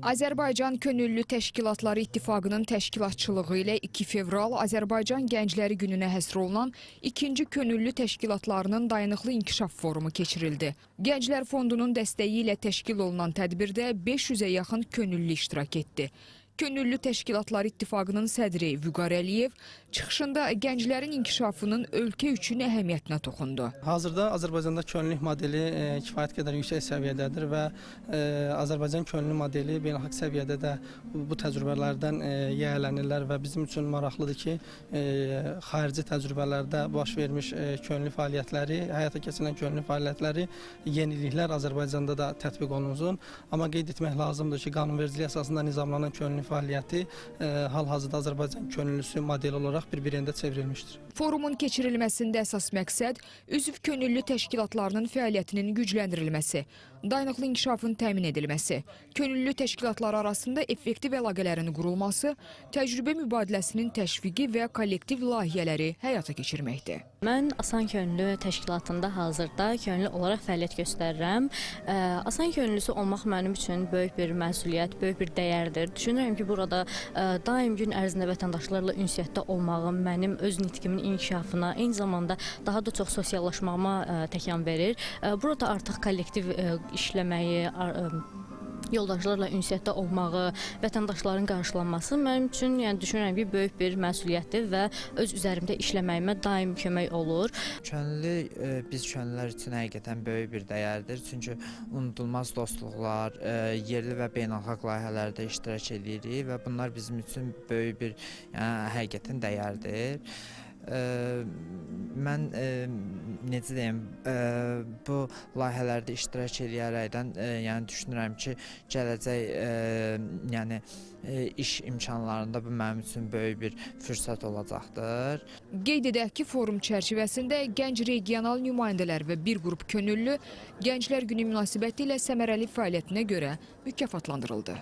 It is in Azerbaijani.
Azərbaycan Könüllü Təşkilatları İttifaqının təşkilatçılığı ilə 2 fevral Azərbaycan Gəncləri Gününə həsr olunan 2-ci Könüllü Təşkilatlarının Dayanıqlı İnkişaf Forumu keçirildi. Gənclər Fondunun dəstəyi ilə təşkil olunan tədbirdə 500-ə yaxın könüllü iştirak etdi. Könüllü Təşkilatlar İttifaqının sədri Vüqar Əliyev çıxışında gənclərin inkişafının ölkə üçün əhəmiyyətinə toxundu. Hazırda Azərbaycanda könüllülük modeli kifayət qədər yüksək səviyyədədir və Azərbaycan könüllü modeli beynəlxalq səviyyədə də bu təcrübələrdən yiyələnirlər və bizim üçün maraqlıdır ki, xarici təcrübələrdə baş vermiş könüllü fəaliyyətləri, həyata keçirilən könüllü fəaliyyətləri, yeniliklər Azərbaycanda da tətbiq olunsun. Amma qeyd etmək lazımdır ki, qanunvericiliyi əsasında nizamlanan könüllü fəaliyyəti hal-hazırda Azərbaycan könüllüsü modeli olaraq bir-birində çevrilmişdir. Forumun keçirilməsində əsas məqsəd üzv könüllü təşkilatlarının fəaliyyətinin gücləndirilməsi, dayanıqlı inkişafın təmin edilməsi, könüllü təşkilatlar arasında effektiv əlaqələrin qurulması, təcrübə mübadiləsinin təşviqi və kollektiv layihələri həyata keçirməkdir. Mən Asan Könüllü Təşkilatında hazırda könüllü olaraq fəaliyyət göstərirəm. Asan könüllüsü olmaq mənim üçün böyük bir məsuliyyət, böyük bir dəyərdir. Düşünürəm ki, burada daim gün ərzində vətəndaşlarla ünsiyyətdə olmağım mənim öz nitqimin inkişafına, eyni zamanda daha da çox sosiallaşmağıma təkan verir. Burada artıq kollektiv işləməyi, yoldaşlarla ünsiyyətdə olmağı, vətəndaşların qarşılanması mənim üçün, yəni düşünürəm ki, böyük bir məsuliyyətdir və öz üzərimdə işləməyimə daim kömək olur. Könüllülük biz könüllülər üçün həqiqətən böyük bir dəyərdir. Çünki unudulmaz dostluqlar, yerli və beynəlxalq layihələrdə iştirak edirik və bunlar bizim üçün böyük bir, yəni həqiqətən dəyərdir. Mən necə deyim, bu layihələrdə iştirak edərəkdən yəni düşünürəm ki, gələcək yəni iş imkanlarında bu mənim üçün böyük bir fürsət olacaqdır. Qeyd edək ki, forum çərçivəsində gənc regional nümayəndələr və bir qrup könüllü Gənclər Günü münasibətilə səmərəli fəaliyyətinə görə mükafatlandırıldı.